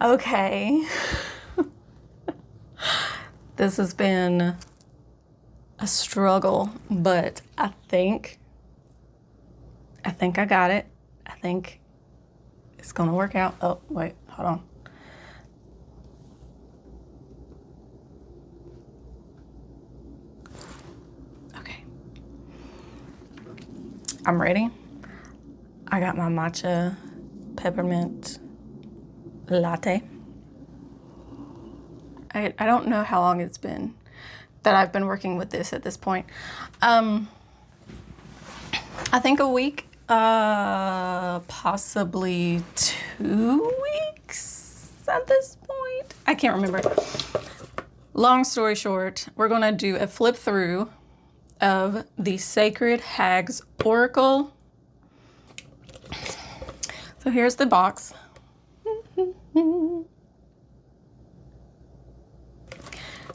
Okay. This has been a struggle, but I think I got it. I think it's gonna work out. Oh, wait, hold on. Okay. I'm ready. I got my matcha peppermint latte. I don't know how long it's been that I've been working with this at this point. I think a week, possibly 2 weeks at this point. I can't remember. Long story short, we're gonna do a flip through of the Sacred Hags Oracle. So here's the box.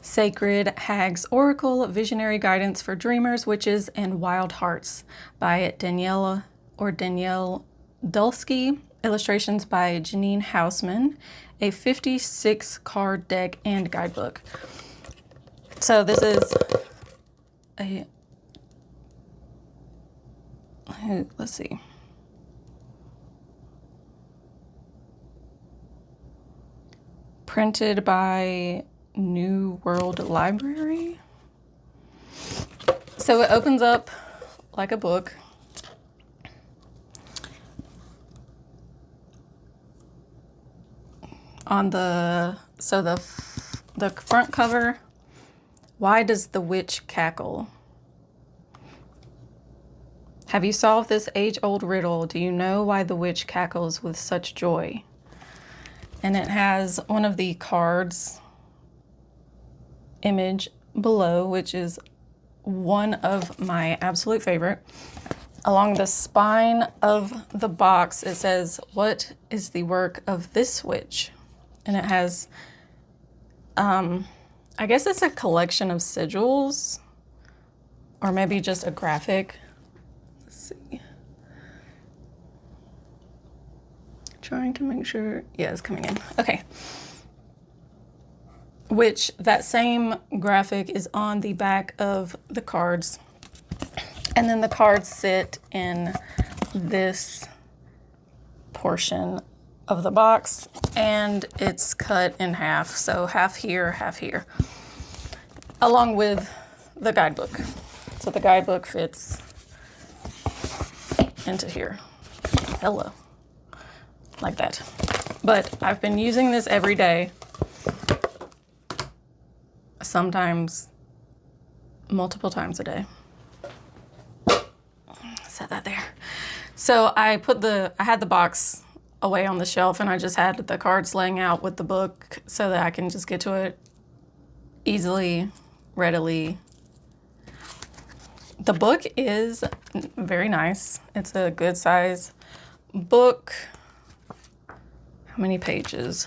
Sacred Hags Oracle, Visionary Guidance for Dreamers, Witches, and Wild Hearts by Danielle Dulsky. Illustrations by Janine Houseman. A 56 card deck and guidebook. So this is a, let's see. Printed by New World Library. So it opens up like a book. On the front cover, why does the witch cackle? Have you solved this age-old riddle? Do you know why the witch cackles with such joy? And it has one of the cards image below, which is one of my absolute favorite. Along the spine of the box, it says, "What is the work of this witch?" And it has, I guess it's a collection of sigils, or maybe just a graphic. Let's see. Trying to make sure, yeah, it's coming in. Okay. Which that same graphic is on the back of the cards. And then the cards sit in this portion of the box, and it's cut in half. So half here, along with the guidebook. So the guidebook fits into here. Hello. Like that. But I've been using this every day. Sometimes multiple times a day. Set that there. So I had the box away on the shelf, and I just had the cards laying out with the book so that I can just get to it easily, readily. The book is very nice. It's a good size book. How many pages?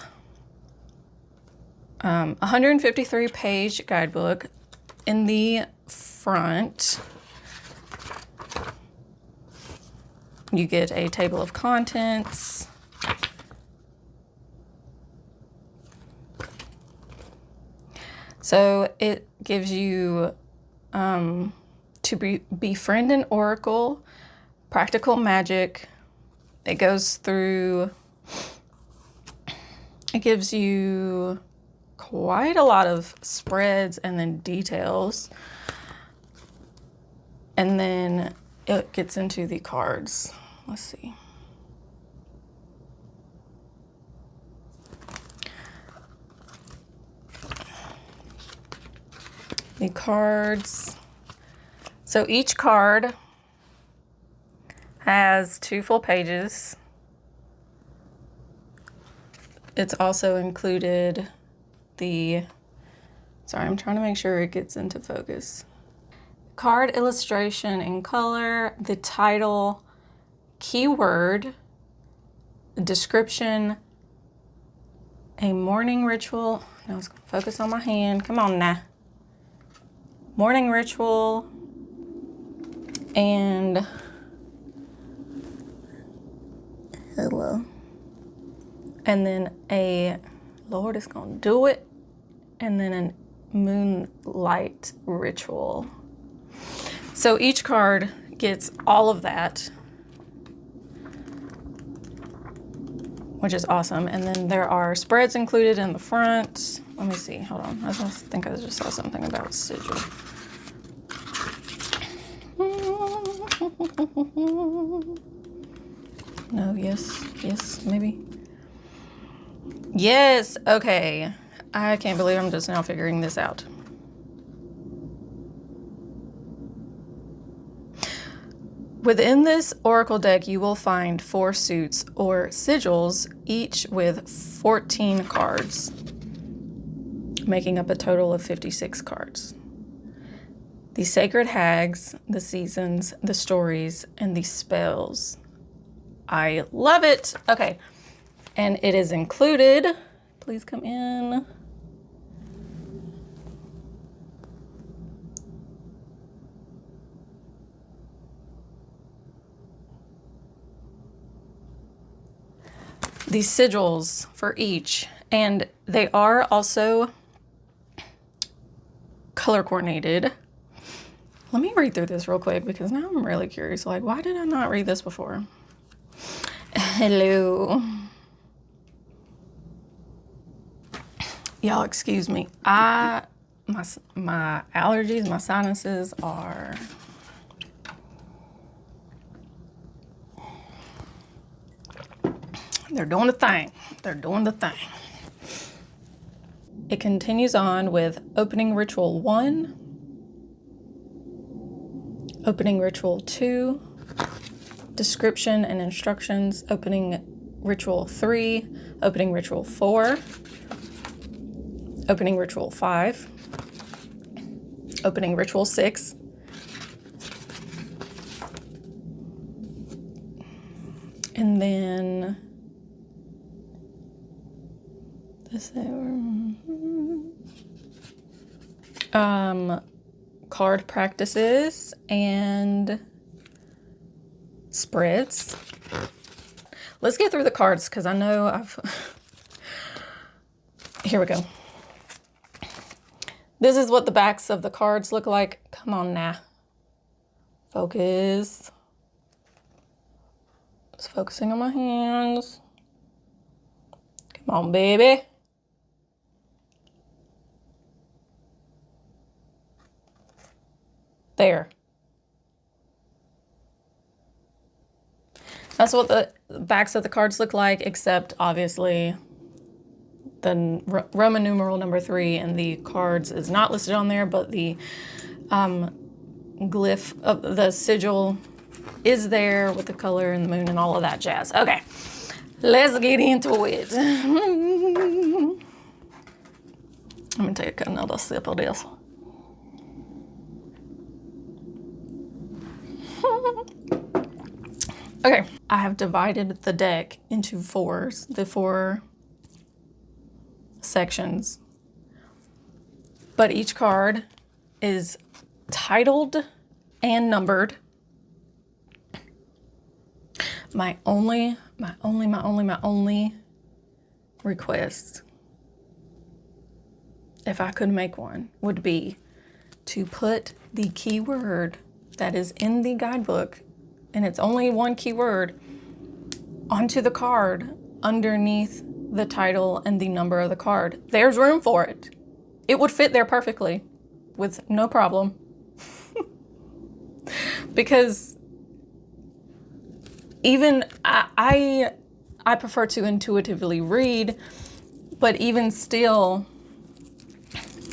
153 page guidebook. In the front, you get a table of contents. So it gives you to befriend an oracle, practical magic. It goes through, it gives you quite a lot of spreads and then details. And then it gets into the cards. Let's see. The cards. So each card has 2 full pages. It's also included sorry, I'm trying to make sure it gets into focus. Card illustration in color, the title, keyword, description, a morning ritual. Now it's gonna focus on my hand. Come on now. Morning ritual, and hello. and then a Lord is gonna do it, and then a moonlight ritual. So each card gets all of that, which is awesome. And then there are spreads included in the front. Let me see, hold on. I think I just saw something about sigil. No, yes, maybe. Yes, okay. I can't believe I'm just now figuring this out. Within this oracle deck, you will find 4 suits or sigils, each with 14 cards, making up a total of 56 cards. The sacred hags, the seasons, the stories, and the spells. I love it. Okay, and it is included. Please come in. These sigils for each, and they are also color coordinated. Let me read through this real quick because now I'm really curious. Like, why did I not read this before? Hello. Y'all, excuse me. My allergies, my sinuses are... They're doing the thing. They're doing the thing. It continues on with opening ritual 1, opening ritual 2, description and instructions, opening ritual 3, opening ritual 4, opening ritual 5, opening ritual 6, and then card practices and spreads. Let's get through the cards because I know here we go. This is what the backs of the cards look like. Come on now. Focus. Just focusing on my hands. Come on, baby. There. That's what the backs of the cards look like, except obviously the Roman numeral number 3 and the cards is not listed on there, but the glyph of the sigil is there with the color and the moon and all of that jazz. Okay, let's get into it. I'm gonna take another sip of this. Okay, I have divided the deck into the 4 sections, but each card is titled and numbered. My only request, if I could make one, would be to put the keyword that is in the guidebook, and it's only one keyword, onto the card underneath the title and the number of the card. There's room for it. It would fit there perfectly with no problem. Because even I prefer to intuitively read, but even still,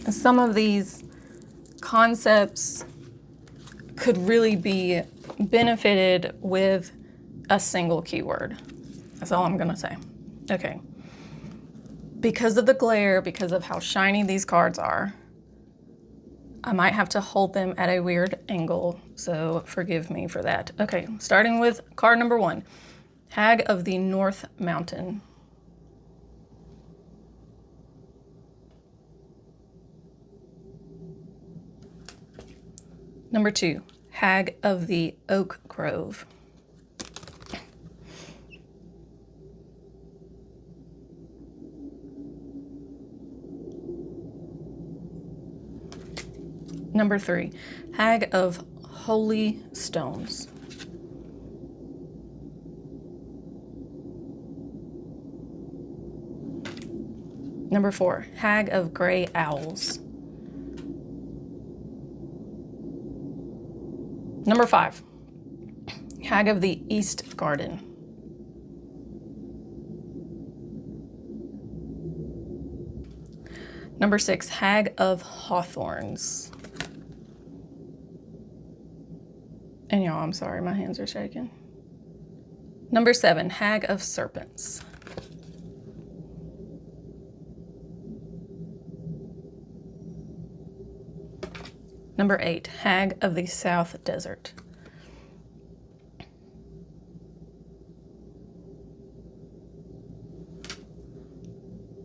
some of these concepts could really be benefited with a single keyword. That's all I'm gonna say. Okay. Because of the glare, because of how shiny these cards are, I might have to hold them at a weird angle, so forgive me for that. Okay, starting with card number 1, Hag of the North Mountain. Number 2, Hag of the Oak Grove. Number 3, Hag of Holy Stones. Number 4, Hag of Gray Owls. Number 5, Hag of the East Garden. Number 6, Hag of Hawthorns. And y'all, I'm sorry, my hands are shaking. Number 7, Hag of Serpents. Number 8, Hag of the South Desert.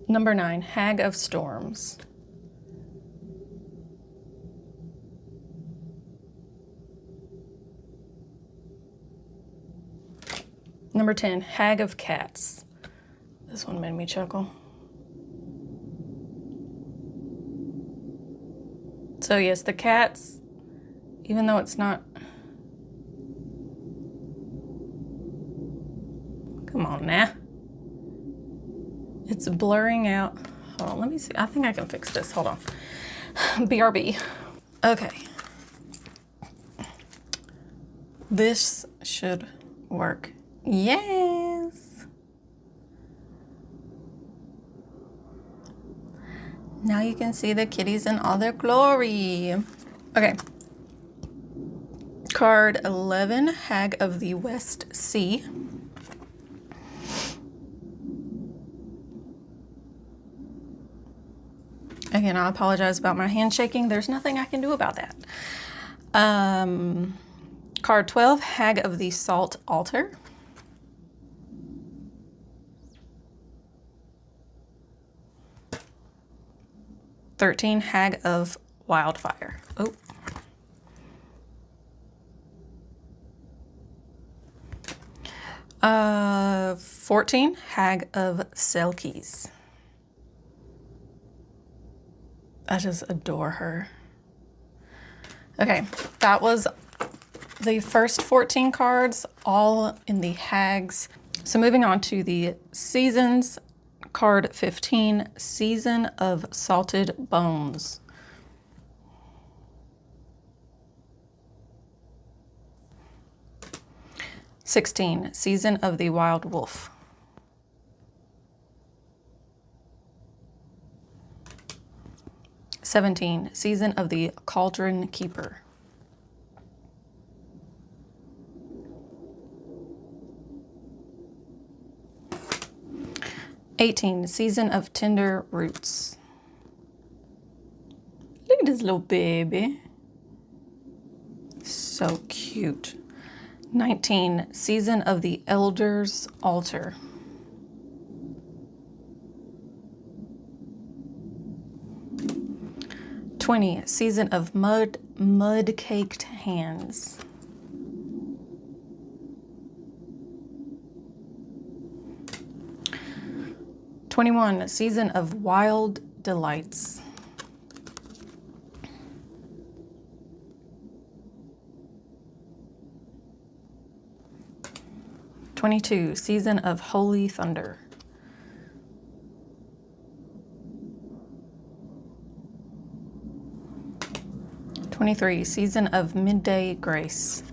Number 9, Hag of Storms. Number 10, Hag of Cats. This one made me chuckle. So yes, the cats, even though it's not, come on now. It's blurring out. Hold on, let me see. I think I can fix this. Hold on. BRB. Okay. This should work. Yes. Now you can see the kitties in all their glory. Okay. Card 11, Hag of the West Sea. Again, I apologize about my hand shaking. There's nothing I can do about that. Card 12, Hag of the Salt Altar. $13, Hag of Wildfire. Oh. $14, Hag of Selkies. I just adore her. Okay, that was the first 14 cards, all in the Hags. So moving on to the seasons. Card 15, Season of Salted Bones. $16, Season of the Wild Wolf. $17, Season of the Cauldron Keeper. $18, Season of Tender Roots. Look at this little baby. So cute. 19, Season of the Elder's Altar. $20, Season of Mud-Caked Hands. $21, Season of Wild Delights. $22, Season of Holy Thunder. $23, Season of Midday Grace.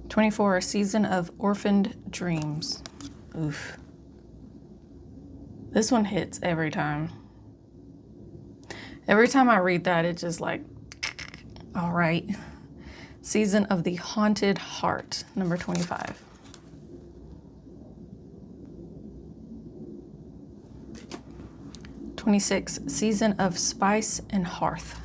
$24, Season of Orphaned Dreams. Oof. This one hits every time. Every time I read that, it's just like, all right. Season of the Haunted Heart, number 25. $26, Season of Spice and Hearth.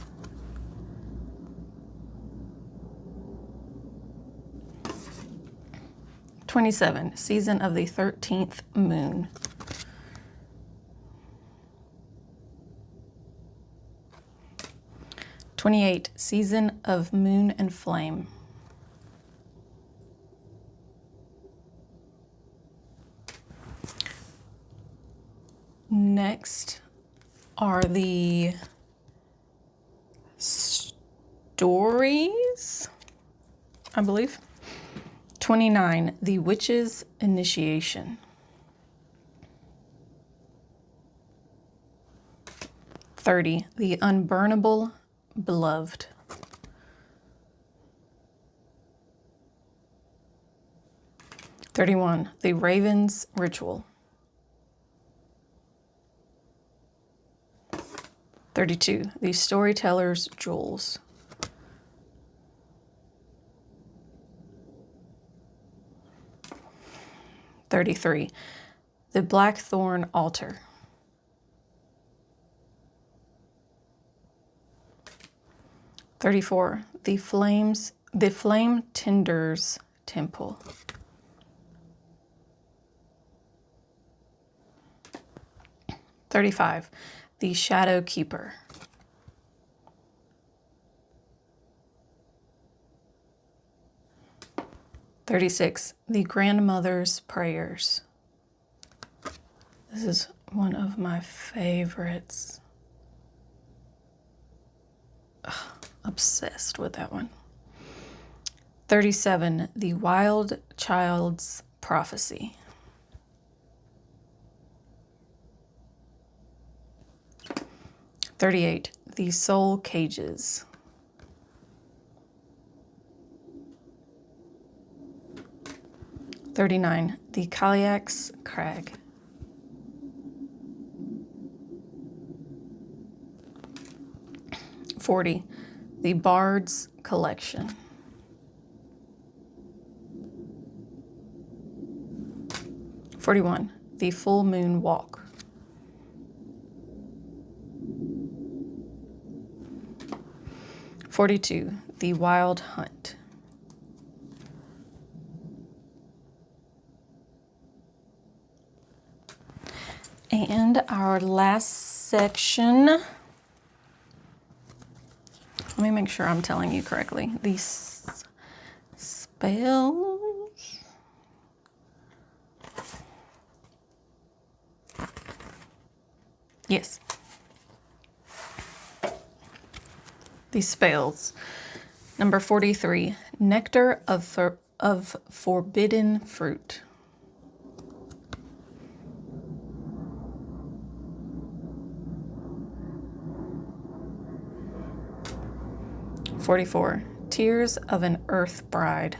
$27, Season of the 13th Moon. $28, Season of Moon and Flame. Next Next are the stories, I believe. 29, the witch's initiation. 30, the unburnable beloved. 31, the raven's ritual. 32, the storyteller's jewels. 33, the blackthorn altar. 34, the flame tender's temple. 35, the shadow keeper. 36, the grandmother's prayers. This is one of my favorites. Ugh, obsessed with that one. 37, the wild child's prophecy. 38, the soul cages. 39, the Cailleach's crag. 40, the bard's collection. 41, the full moon walk. 42, the wild hunt. 'And our last section, let me make sure I'm telling you correctly. These spells. Yes. These spells. Number 43, nectar of forbidden fruit. 44, tears of an earth bride.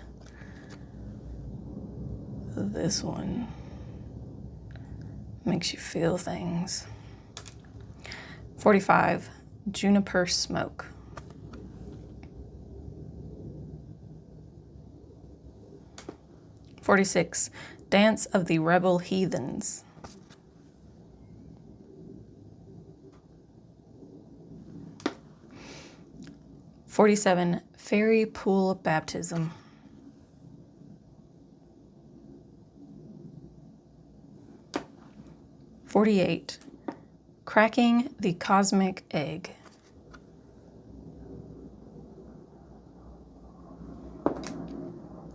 This one makes you feel things. 45, juniper smoke. 46, dance of the rebel heathens. 47, fairy pool baptism. 48, cracking the cosmic egg.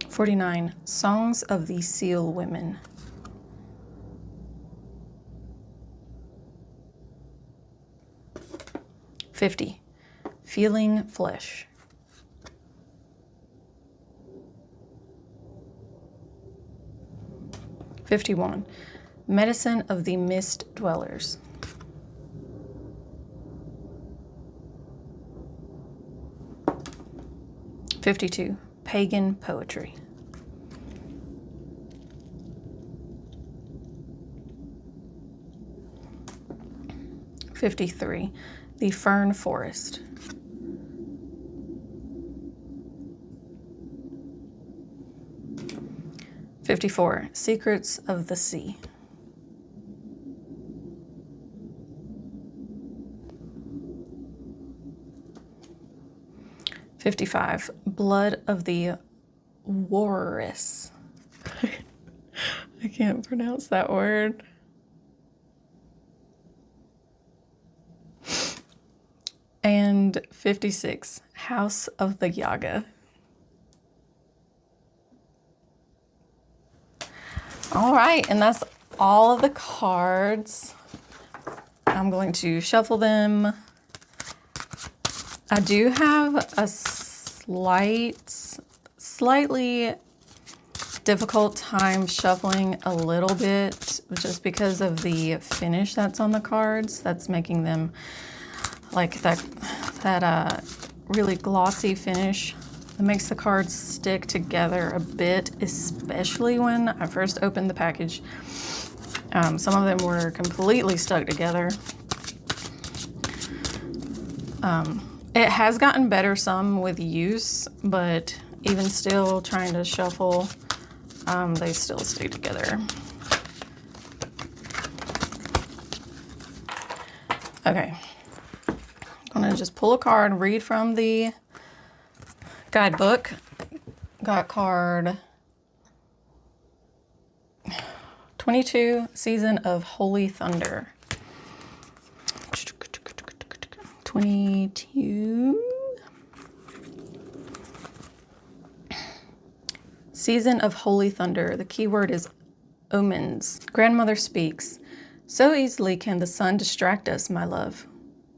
49, songs of the seal women. 50, feeling flesh. 51, medicine of the mist dwellers. 52, pagan poetry. 53, the fern forest. 54, secrets of the sea. 55, blood of the walrus. I can't pronounce that word. And 56, house of the Yaga. All right, and that's all of the cards I'm going to shuffle them. I do have a slightly difficult time shuffling a little bit just because of the finish that's on the cards. That's making them like that really glossy finish. It makes the cards stick together a bit, especially when I first opened the package. Some of them were completely stuck together. It has gotten better some with use, but even still trying to shuffle, they still stay together. Okay, I'm gonna just pull a card, read from the guidebook. Got card 22, Season of Holy Thunder. 22. Season of Holy Thunder. The key word is omens. Grandmother speaks. So easily can the sun distract us, my love.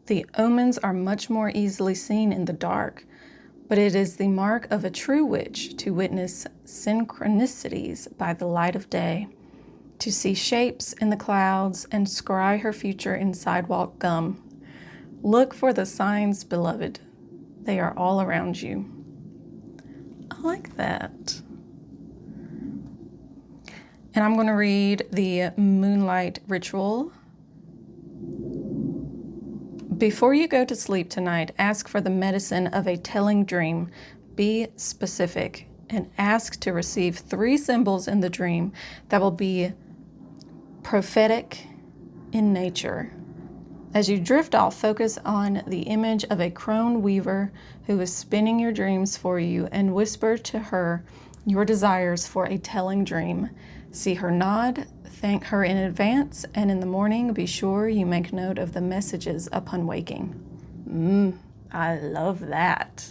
The omens are much more easily seen in the dark, but it is the mark of a true witch to witness synchronicities by the light of day, to see shapes in the clouds and scry her future in sidewalk gum. Look for the signs, beloved. They are all around you. I like that. And I'm going to read the Moonlight Ritual. Before you go to sleep tonight, ask for the medicine of a telling dream. Be specific and ask to receive 3 symbols in the dream that will be prophetic in nature. As you drift off, focus on the image of a crone weaver who is spinning your dreams for you and whisper to her your desires for a telling dream. See her nod, thank her in advance, and in the morning, be sure you make note of the messages upon waking. I love that.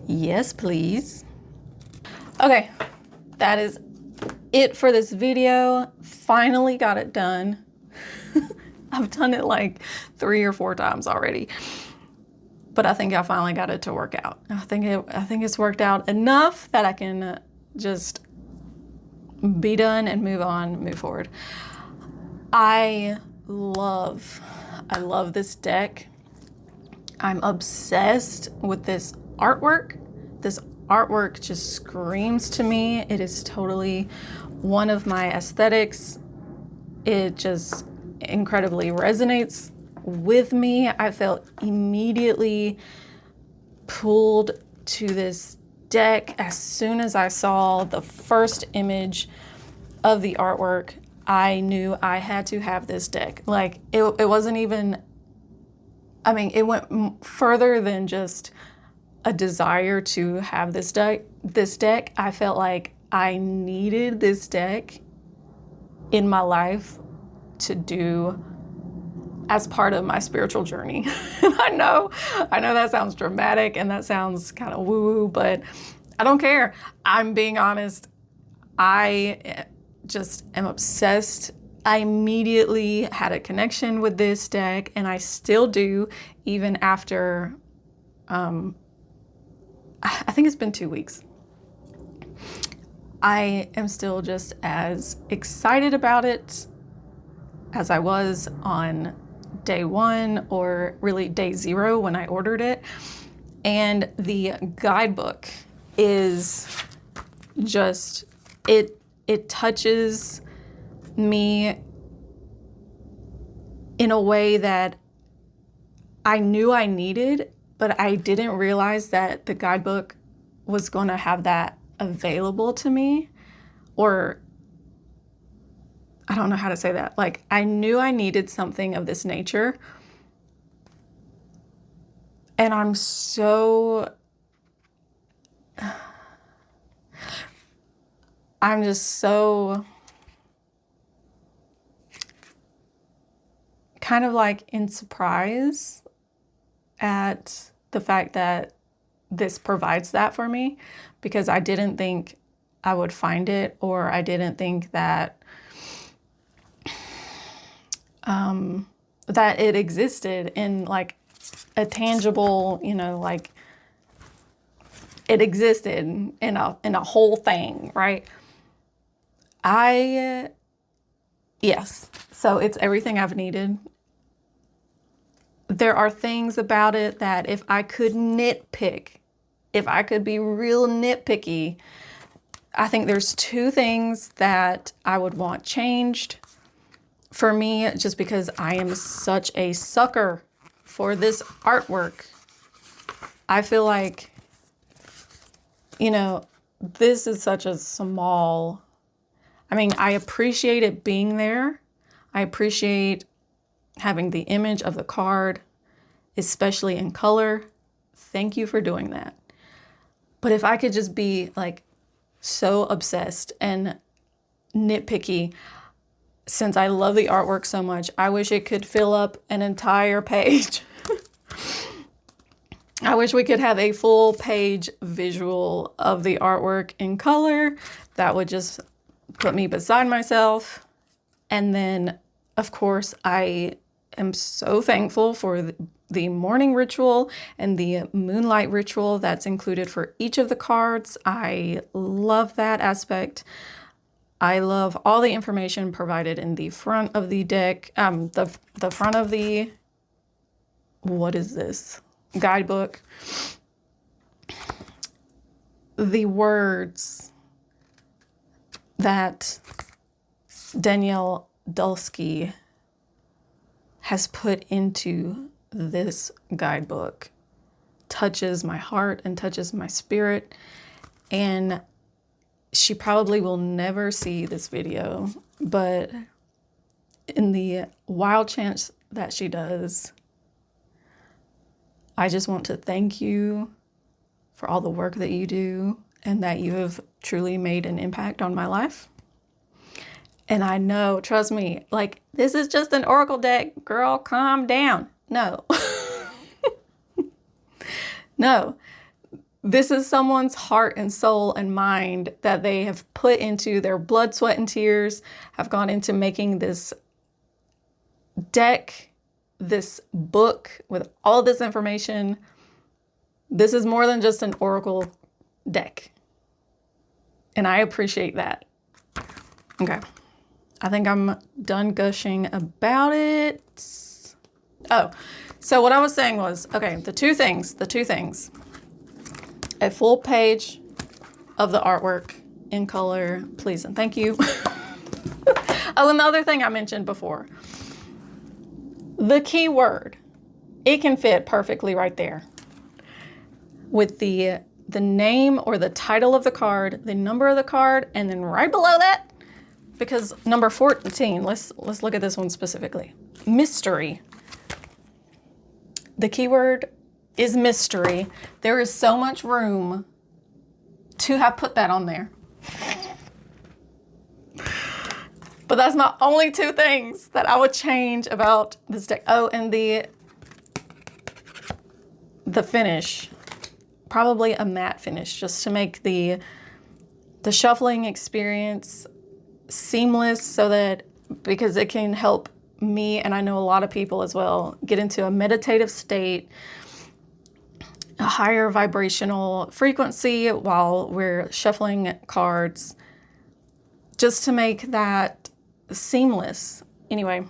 Yes, please. Okay, that is it for this video. Finally got it done. I've done it like 3 or 4 times already, but I think I finally got it to work out. I think it's worked out enough that I can just be done and move on, move forward. I love this deck. I'm obsessed with this artwork. This artwork just screams to me. It is totally one of my aesthetics. It just incredibly resonates with me. I felt immediately pulled to this deck as soon as I saw the first image of the artwork. I knew I had to have this deck. Like it wasn't even, I mean, it went further than just a desire to have this deck. I felt like I needed this deck in my life to do as part of my spiritual journey. And I know that sounds dramatic and that sounds kind of woo-woo, but I don't care. I'm being honest. I just am obsessed. I immediately had a connection with this deck, and I still do, even after, I think it's been 2 weeks. I am still just as excited about it as I was on day 1, or really day 0 when I ordered it. And the guidebook is just, it touches me in a way that I knew I needed, but I didn't realize that the guidebook was going to have that available to me. Or I don't know how to say that. Like, I knew I needed something of this nature. And I'm just so kind of like in surprise at the fact that this provides that for me, because I didn't think I would find it, or I didn't think that that it existed in like a tangible, you know, like it existed in a whole thing, right? Yes. So it's everything I've needed. There are things about it that if I could nitpick, if I could be real nitpicky, I think there's 2 things that I would want changed for me, just because I am such a sucker for this artwork. I feel like, you know, this is such a small, I mean, I appreciate it being there. I appreciate having the image of the card, especially in color. Thank you for doing that. But if I could just be like so obsessed and nitpicky, since I love the artwork so much, I wish it could fill up an entire page. I wish we could have a full page visual of the artwork in color. That would just put me beside myself. And then, of course, I am so thankful for the morning ritual and the moonlight ritual that's included for each of the cards. I love that aspect. I love all the information provided in the front of the deck, the front of the, what is this? Guidebook. The words that Danielle Dulsky has put into this guidebook touches my heart and touches my spirit. And she probably will never see this video, but in the wild chance that she does, I just want to thank you for all the work that you do and that you have truly made an impact on my life. And I know, trust me, like, this is just an oracle deck. Girl, calm down. No. No. This is someone's heart and soul and mind that they have put into their blood, sweat, and tears, have gone into making this deck, this book with all this information. This is more than just an oracle deck. And I appreciate that. Okay. I think I'm done gushing about it. Oh, so what I was saying was, okay, the two things. A full page of the artwork in color, please and thank you. Oh, and the other thing I mentioned before, the keyword, it can fit perfectly right there with the name or the title of the card, the number of the card, and then right below that, because number 14, let's look at this one specifically. Mystery. The keyword is mystery. There is so much room to have put that on there. But that's not only 2 things that I would change about this deck. Oh, and the finish, probably a matte finish, just to make the shuffling experience seamless, so that, because it can help me, and I know a lot of people as well, get into a meditative state, a higher vibrational frequency while we're shuffling cards, just to make that seamless. Anyway,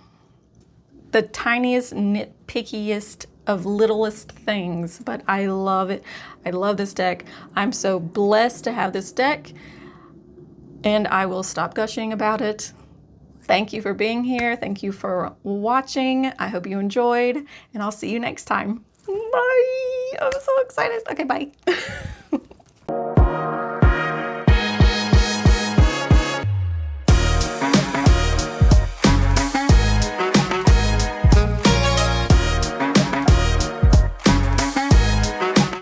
the tiniest, nitpickiest of littlest things, but I love it. I love this deck. I'm so blessed to have this deck, and I will stop gushing about it. Thank you for being here. Thank you for watching. I hope you enjoyed, and I'll see you next time. Bye. I'm so excited. Okay, bye.